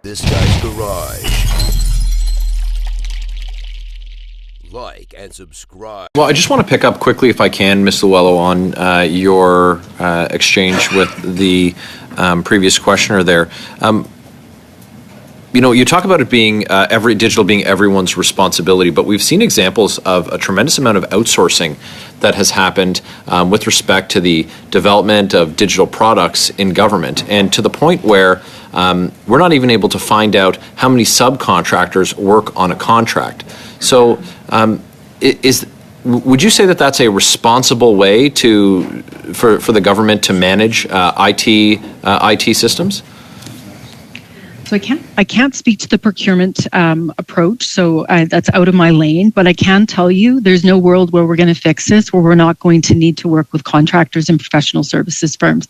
This Guy's Garage. Like and subscribe. Well, I just want to pick up quickly, if I can, Ms. Luello, on your exchange with the previous questioner there. You talk about it being digital being everyone's responsibility, but we've seen examples of a tremendous amount of outsourcing that has happened with respect to the development of digital products in government, and to the point where we're not even able to find out how many subcontractors work on a contract. So would you say that that's a responsible way for the government to manage IT systems? So I can't speak to the procurement approach, so that's out of my lane, but I can tell you there's no world where we're going to fix this, where we're not going to need to work with contractors and professional services firms.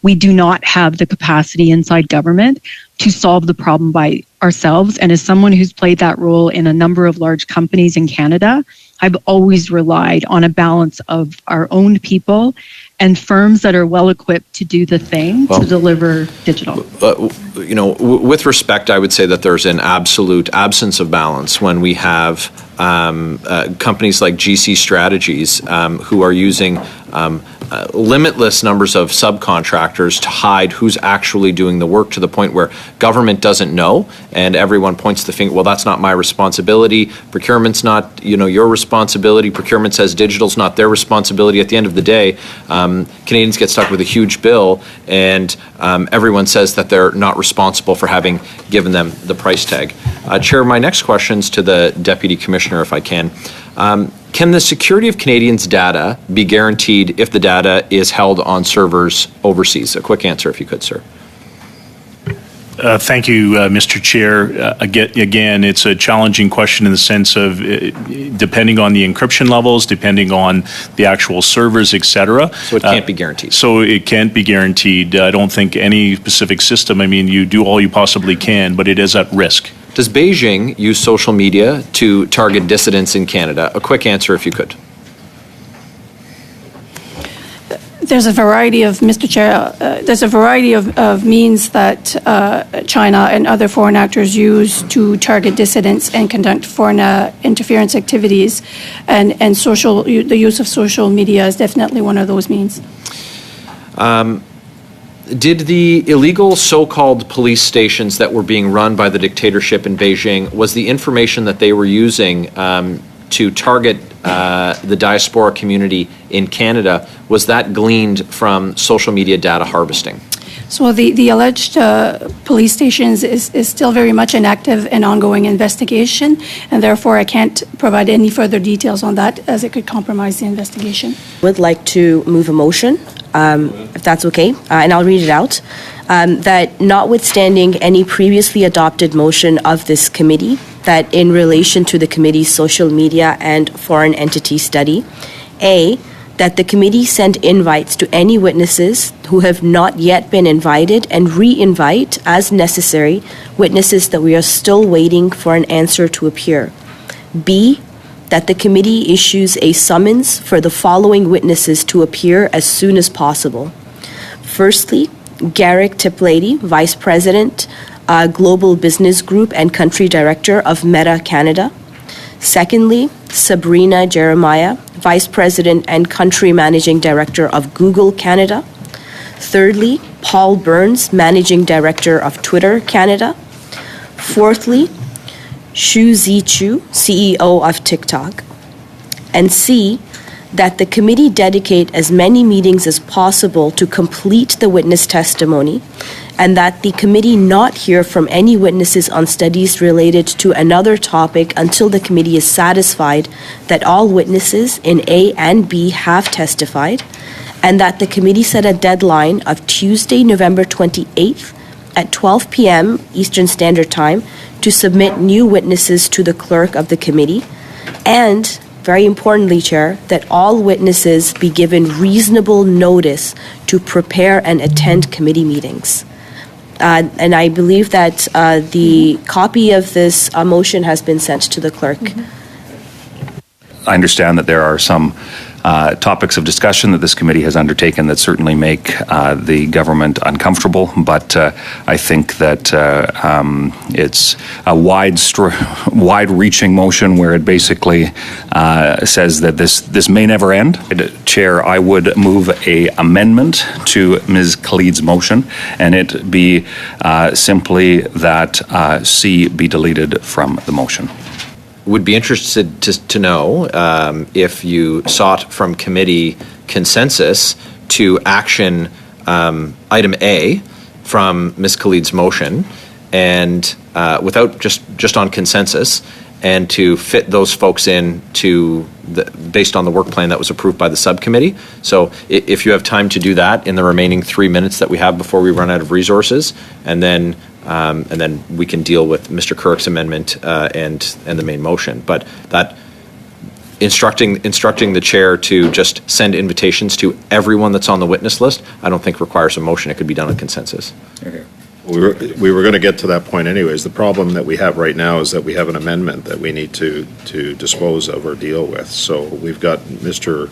We do not have the capacity inside government to solve the problem by ourselves. And as someone who's played that role in a number of large companies in Canada, I've always relied on a balance of our own people and firms that are well equipped to do the thing to deliver digital. With respect, I would say that there's an absolute absence of balance when we have companies like GC Strategies who are using limitless numbers of subcontractors to hide who's actually doing the work, to the point where government doesn't know and everyone points the finger, well, that's not my responsibility. Procurement's not, your responsibility. Procurement says digital's not their responsibility. At the end of the day, Canadians get stuck with a huge bill, and everyone says that they're not responsible for having given them the price tag. Chair, my next question's to the Deputy Commissioner, if I can. Can the security of Canadians' data be guaranteed if the data is held on servers overseas? A quick answer, if you could, sir. Thank you, Mr. Chair. Again, it's a challenging question in the sense of depending on the encryption levels, depending on the actual servers, et cetera. So it can't be guaranteed. So it can't be guaranteed. I don't think any specific system, you do all you possibly can, but it is at risk. Does Beijing use social media to target dissidents in Canada? A quick answer, if you could. There's a variety of, Mr. Chair, there's a variety of means that China and other foreign actors use to target dissidents and conduct foreign interference activities, and the use of social media is definitely one of those means. Did the illegal so-called police stations that were being run by the dictatorship in Beijing, was the information that they were using to target the diaspora community in Canada, was that gleaned from social media data harvesting? So the alleged police stations is still very much an active and ongoing investigation, and therefore I can't provide any further details on that, as it could compromise the investigation. Would like to move a motion, if that's okay, and I'll read it out. That notwithstanding any previously adopted motion of this committee, that in relation to the committee's social media and foreign entity study, A, that the committee send invites to any witnesses who have not yet been invited, and re-invite, as necessary, witnesses that we are still waiting for an answer to appear. B, that the committee issues a summons for the following witnesses to appear as soon as possible. Firstly, Garrick Tiplady, Vice President, Global Business Group and Country Director of Meta Canada. Secondly, Sabrina Jeremiah, Vice President and Country Managing Director of Google Canada. Thirdly, Paul Burns, Managing Director of Twitter Canada. Fourthly, Xu Zichu, CEO of TikTok. And C, that the committee dedicate as many meetings as possible to complete the witness testimony, and that the committee not hear from any witnesses on studies related to another topic until the committee is satisfied that all witnesses in A and B have testified, and that the committee set a deadline of Tuesday, November 28th at 12 p.m. Eastern Standard Time to submit new witnesses to the clerk of the committee, and very importantly, Chair, that all witnesses be given reasonable notice to prepare and attend committee meetings. And I believe that the copy of this motion has been sent to the clerk. I understand that there are some topics of discussion that this committee has undertaken that certainly make the government uncomfortable, but I think that it's a wide-reaching motion where it basically says that this may never end. Chair, I would move a amendment to Ms. Khalid's motion, and it be simply that C be deleted from the motion. Would be interested to know if you sought from committee consensus to action item A from Ms. Khalid's motion, and without just on consensus, and to fit those folks in based on the work plan that was approved by the subcommittee. So if you have time to do that in the remaining 3 minutes that we have before we run out of resources, and then we can deal with Mr. Currick's amendment and the main motion. But that instructing the chair to just send invitations to everyone that's on the witness list, I don't think requires a motion. It could be done on consensus. Okay. We were going to get to that point anyways. The problem that we have right now is that we have an amendment that we need to dispose of or deal with. So we've got Mr.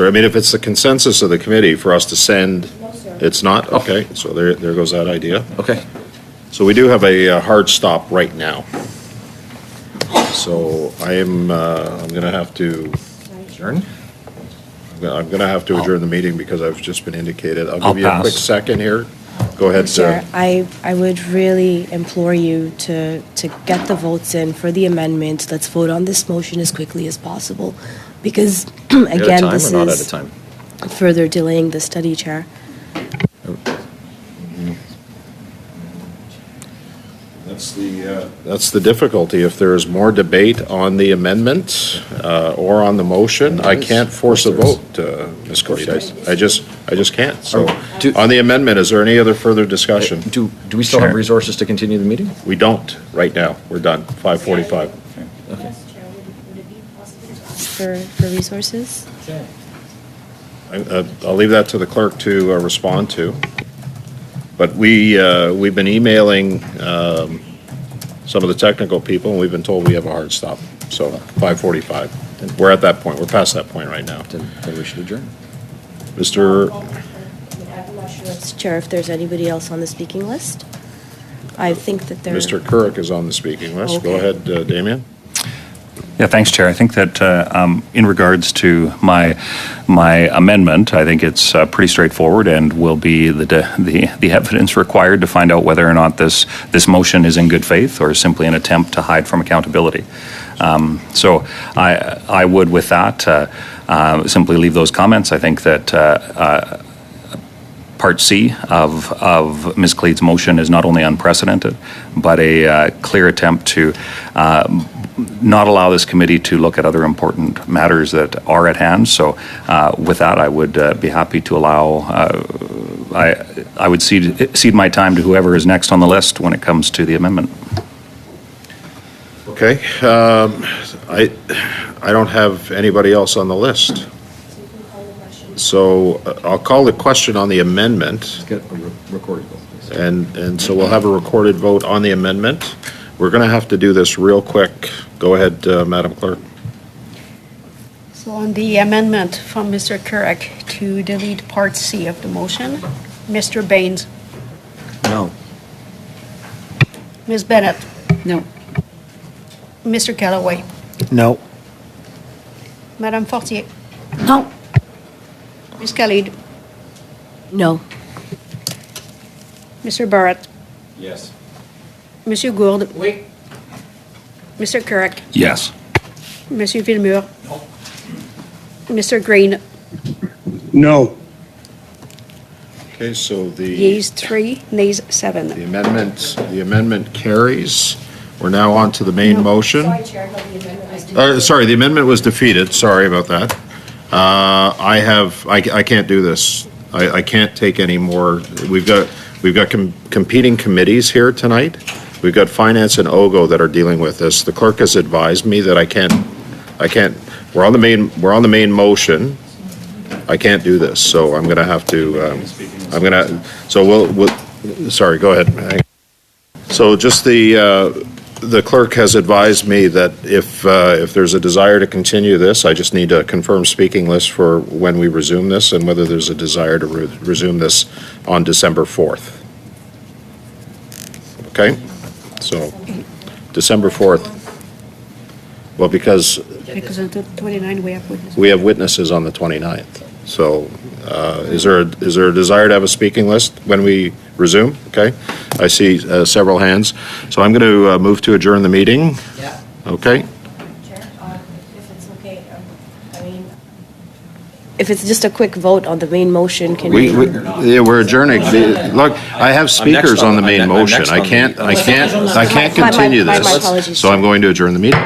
I mean, if it's the consensus of the committee for us to send, no, sir. It's not? Okay, so there goes that idea. Okay. So we do have a hard stop right now. So I'm going to have to Adjourn? I'm going to have to adjourn the meeting because I've just been indicated. I'll give you a pass. quick second here. Go ahead, Chair, sir. I would really implore you to get the votes in for the amendment. Let's vote on this motion as quickly as possible, because again, this Not out of is time. further delaying the study, Chair. That's the difficulty. If there is more debate on the amendment or on the motion, I can't force a vote, Ms. Khalid. I just can't. So on the amendment, is there any other further discussion? Do we still have resources to continue the meeting? We don't right now. We're done. 5:45. Okay. For resources? I'll leave that to the clerk to respond to. But we've been emailing some of the technical people, and we've been told we have a hard stop. So 5:45. We're at that point. We're past that point right now. Then we should adjourn. Mr. I'm not sure, Chair, if there's anybody else on the speaking list. I think that there. Mr. Currick is on the speaking list. Okay. Go ahead, Damien. Yeah, thanks, Chair. I think that in regards to my amendment, I think it's pretty straightforward and will be the evidence required to find out whether or not this motion is in good faith or simply an attempt to hide from accountability. So I would, with that, simply leave those comments. I think that Part C of Ms. Khalid's motion is not only unprecedented, but a clear attempt to not allow this committee to look at other important matters that are at hand. So with that, I would be happy to allow, I would cede my time to whoever is next on the list when it comes to the amendment. Okay. I don't have anybody else on the list. So I'll call the question on the amendment. Get a recorded vote, please. And so we'll have a recorded vote on the amendment. We're going to have to do this real quick. Go ahead, Madam Clerk. So on the amendment from Mr. Currick to delete Part C of the motion, Mr. Baines. No. Ms. Bennett. No. Mr. Callaway. No. Madame Fortier. No. Ms. Khalid. No. Mr. Barrett. Yes. Monsieur Gourde. Oui. Mr. Currick. Yes. Monsieur Villemur. No. Mr. Green. No. Okay, so the Yeas 3, nays 7. the amendment carries. We're now on to the main motion. Sorry, the amendment was defeated. Sorry about that. I can't do this. I can't take any more. We've got competing committees here tonight. We've got Finance and OGO that are dealing with this. The clerk has advised me that I can't, we're on the main motion. I can't do this, so I'm gonna have to, so we'll, sorry, go ahead. So just the The clerk has advised me that if there's a desire to continue this, I just need a confirmed speaking list for when we resume this and whether there's a desire to resume this on December 4th. Okay? So, December 4th. Well, because Because on the 29th, we have witnesses. we have witnesses on the 29th. So, is there a desire to have a speaking list when we resume? Okay? I see several hands. So I'm going to move to adjourn the meeting. Yeah. Okay? Chair, if it's okay, I mean, if it's just a quick vote on the main motion, can we? We're adjourning. Look, I have speakers on the main motion. I can't continue My this. apologies. So I'm going to adjourn the meeting.